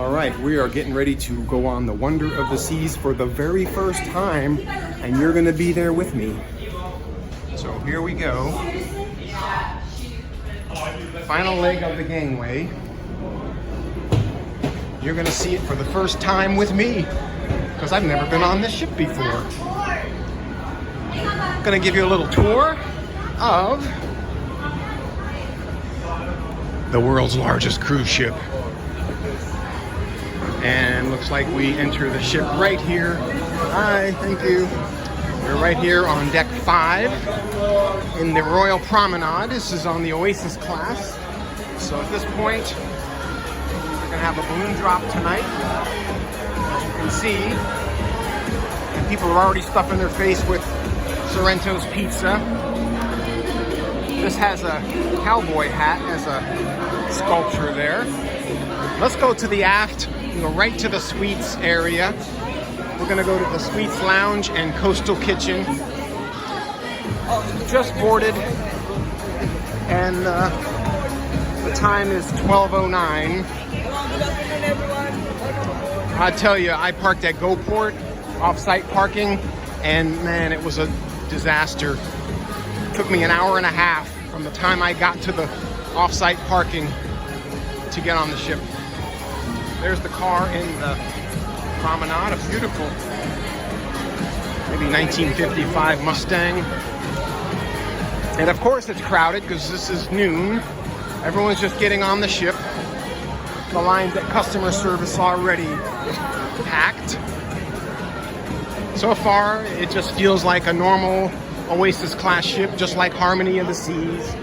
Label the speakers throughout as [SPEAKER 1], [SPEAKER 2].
[SPEAKER 1] All right, we are getting ready to go on the Wonder of the Seas for the very first time, and you're gonna be there with me. So here we go. Final leg of the gangway. You're gonna see it for the first time with me, because I've never been on this ship before. I'm gonna give you a little tour of the world's largest cruise ship. And looks like we enter the ship right here. Hi, thank you. We're right here on deck 5 in the Royal Promenade. This is on the Oasis class. So at this point, we're gonna have a balloon drop tonight. As you can see, and people are already stuffing their face with Sorrento's pizza. This has a cowboy hat as a sculpture there. Let's go to the aft. Go right to the suites area. We're gonna go to the suites lounge and coastal kitchen. Just boarded, and the time is 12:09. I tell you, I parked at GoPort, off-site parking, and man, it was a disaster. It took me an hour and a half from the time I got to the off-site parking to get on the ship. There's the car in the promenade, a beautiful, maybe 1955 Mustang. And of course it's crowded because this is noon. Everyone's just getting on the ship. The lines at customer service already packed. So far, it just feels like a normal Oasis class ship, just like Harmony of the Seas,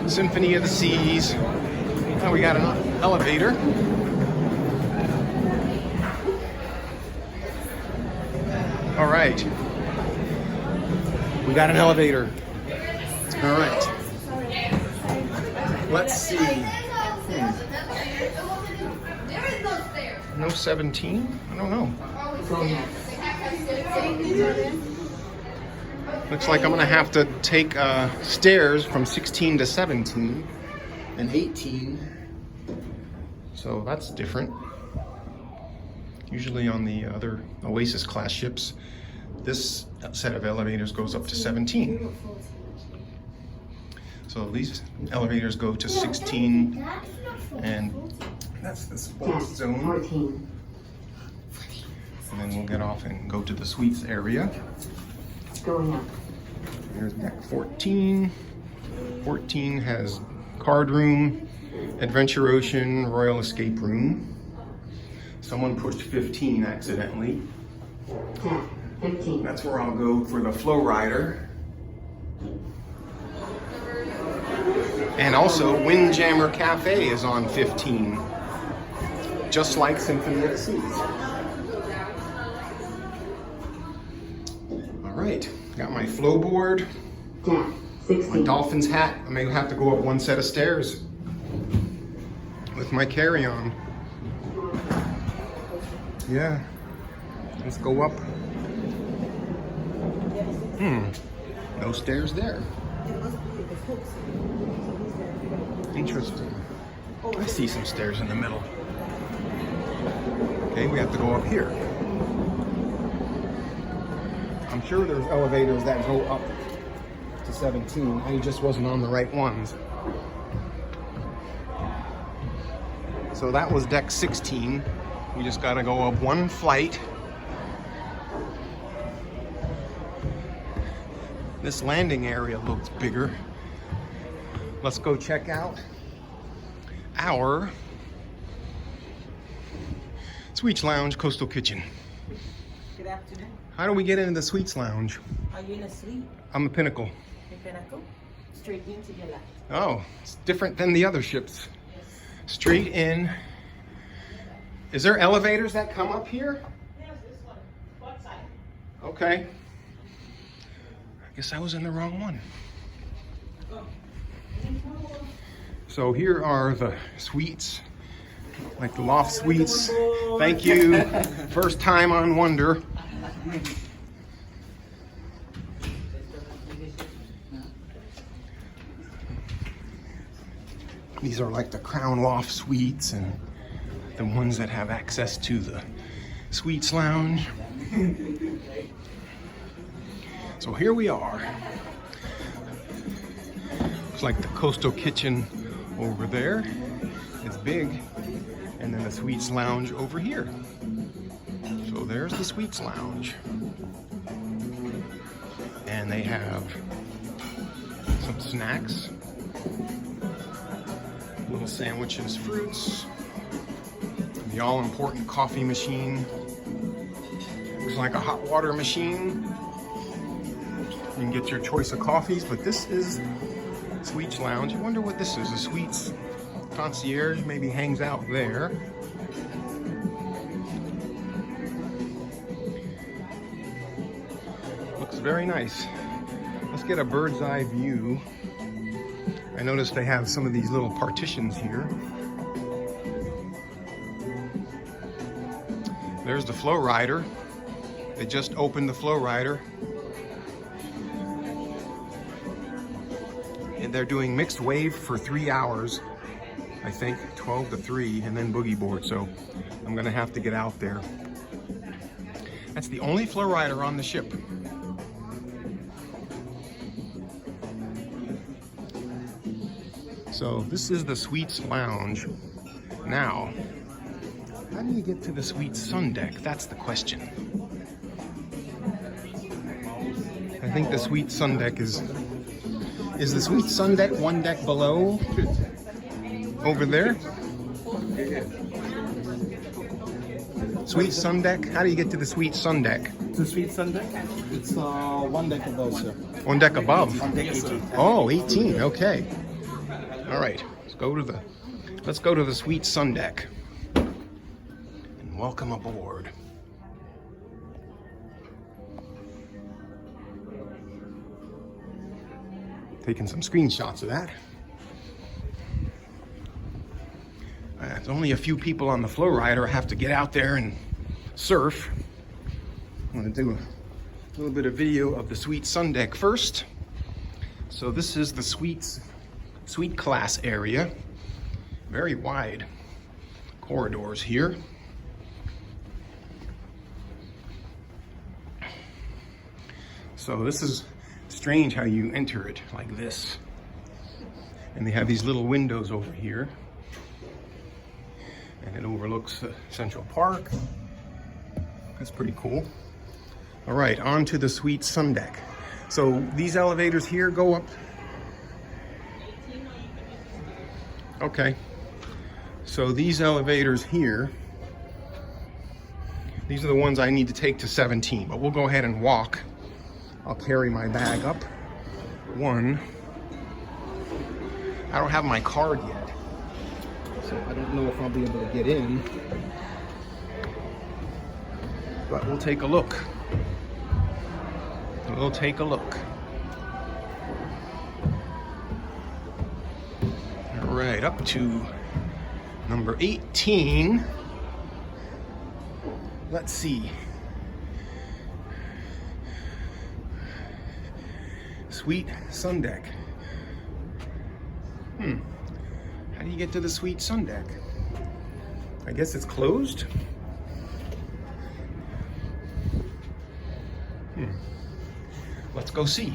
[SPEAKER 1] Symphony of the Seas. Now we got an elevator. All right. We got an elevator. All right. Let's see. No 17? I don't know. Looks like I'm gonna have to take stairs from 16 to 17 and 18. So that's different. Usually on the other Oasis class ships, this set of elevators goes up to 17. So these elevators go to 16, and that's the sports zone. And then we'll get off and go to the suites area.
[SPEAKER 2] Going up.
[SPEAKER 1] There's deck 14. 14 has card room, Adventure Ocean, Royal Escape Room. Someone pushed 15 accidentally.
[SPEAKER 2] 15.
[SPEAKER 1] That's where I'll go for the Flow Rider. And also, Windjammer Cafe is on 15. Just like Symphony of the Seas. All right, got my flow board. My Dolphins hat. I may have to go up one set of stairs with my carry-on. Yeah, let's go up. No stairs there. Interesting. I see some stairs in the middle. Okay, we have to go up here. I'm sure there's elevators that go up to 17. I just wasn't on the right ones. So that was deck 16. We just gotta go up one flight. This landing area looks bigger. Let's go check out our Suites Lounge Coastal Kitchen.
[SPEAKER 3] Good afternoon.
[SPEAKER 1] How do we get into the Suites Lounge?
[SPEAKER 3] Are you in a suite?
[SPEAKER 1] I'm a Pinnacle.
[SPEAKER 3] The Pinnacle? Straight in to your left.
[SPEAKER 1] Oh, it's different than the other ships.
[SPEAKER 3] Yes.
[SPEAKER 1] Straight in. Is there elevators that come up here?
[SPEAKER 3] Yes, this one. What side?
[SPEAKER 1] Okay. I guess I was in the wrong one. So here are the suites, like the loft suites. Thank you. First time on Wonder. These are like the Crown Loft suites, and the ones that have access to the Suites Lounge. So here we are. Looks like the Coastal Kitchen over there. It's big. And then the Suites Lounge over here. So there's the Suites Lounge. And they have some snacks, little sandwiches, fruits, the all-important coffee machine. Looks like a hot water machine. You can get your choice of coffees, but this is Suites Lounge. I wonder what this is. A Suites concierge maybe hangs out there. Looks very nice. Let's get a bird's eye view. I noticed they have some of these little partitions here. There's the Flow Rider. They just opened the Flow Rider. And they're doing mixed wave for 3 hours. I think 12 to 3 and then boogie board. So I'm gonna have to get out there. That's the only Flow Rider on the ship. So this is the Suites Lounge. Now, how do you get to the Suites Sun Deck? That's the question. I think the Suites Sun Deck is the Suites Sun Deck one deck below? Over there? Suites Sun Deck? How do you get to the Suites Sun Deck?
[SPEAKER 4] The Suites Sun Deck? It's one deck above, sir.
[SPEAKER 1] One deck above?
[SPEAKER 4] On deck 18.
[SPEAKER 1] Oh, 18, okay. All right, let's go to the Suites Sun Deck. And welcome aboard. Taking some screenshots of that. There's only a few people on the Flow Rider. I have to get out there and surf. I'm gonna do a little bit of video of the Suites Sun Deck first. So this is the suite class area. Very wide corridors here. So this is strange how you enter it like this. And they have these little windows over here. And it overlooks Central Park. That's pretty cool. All right, on to the Suites Sun Deck. So these elevators here go up. Okay. So these elevators here, these are the ones I need to take to 17, but we'll go ahead and walk. I'll carry my bag up. One. I don't have my card yet, so I don't know if I'll be able to get in. But we'll take a look. We'll take a look. All right, up to number 18. Let's see. Suite Sun Deck. How do you get to the Suite Sun Deck? I guess it's closed. Let's go see.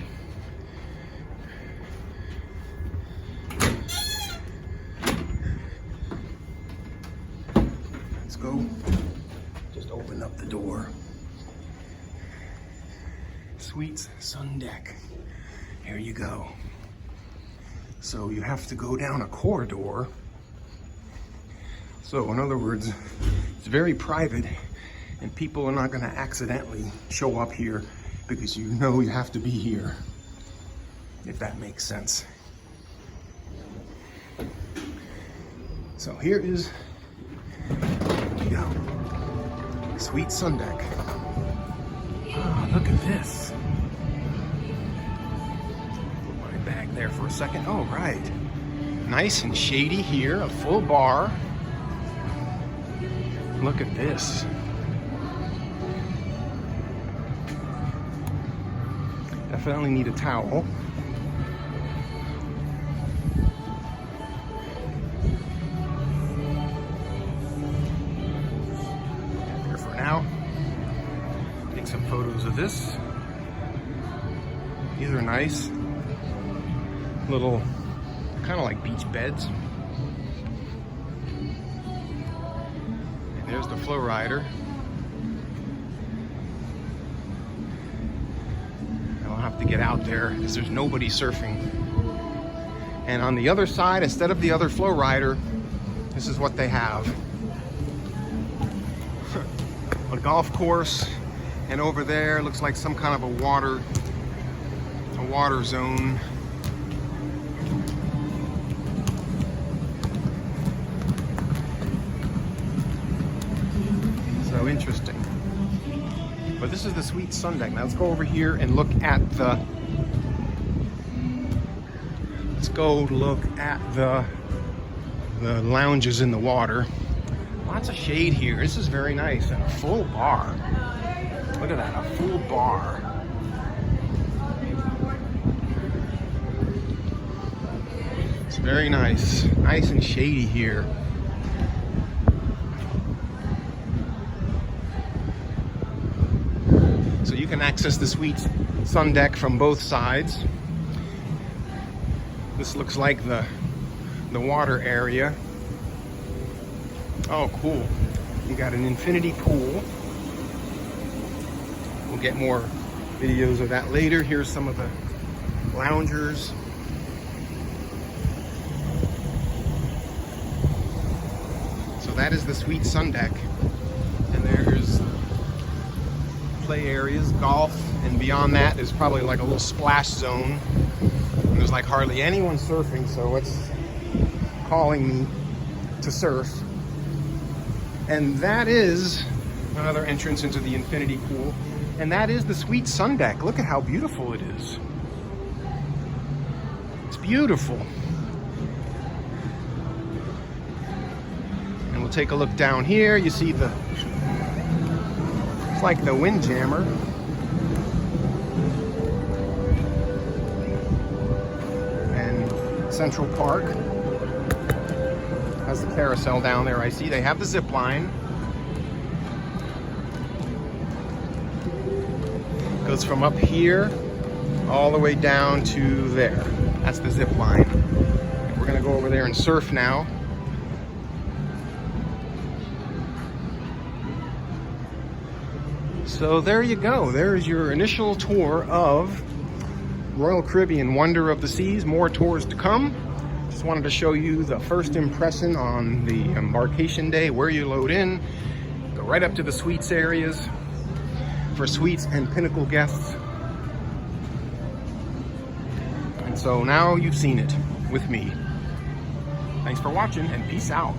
[SPEAKER 1] Let's go. Just open up the door. Suites Sun Deck. Here you go. So you have to go down a corridor. So in other words, it's very private and people are not going to accidentally show up here because you know you have to be here, if that makes sense. So here is, here we go, Suite Sun Deck. Oh, look at this. Put my bag there for a second. Oh, right. Nice and shady here, a full bar. Look at this. Definitely need a towel. this. These are nice. Little, kind of like beach beds. And there's the flow rider. I'll have to get out there because there's nobody surfing. And on the other side, instead of the other flow rider, this is what they have. A golf course, and over there looks like some kind of a water zone. So interesting. But this is the sweet sun deck. Now let's go over here and look at the lounges in the water. Lots of shade here. This is very nice. And a full bar. Look at that, a full bar. It's very nice. Nice and shady here. So you can access the sweet sun deck from both sides. This looks like the water area. Oh, cool. You got an infinity pool. We'll get more videos of that later. Here's some of the loungers. So that is the sweet sun deck. And there's play areas, golf, and beyond that is probably like a little splash zone. And there's like hardly anyone surfing, so it's calling me to surf. And that is another entrance into the infinity pool. And that is the sweet sun deck. Look at how beautiful it is. It's beautiful. And we'll take a look down here. You see it's like the Windjammer. And Central Park has the carousel down there. I see they have the zip line. Goes from up here all the way down to there. That's the zip line. And we're gonna go over there and surf now. So there you go. There's your initial tour of Royal Caribbean Wonder of the Seas. More tours to come. Just wanted to show you the first impression on the embarkation day, where you load in. Go right up to the suites areas for suites and Pinnacle guests. And so now you've seen it with me. Thanks for watching and peace out.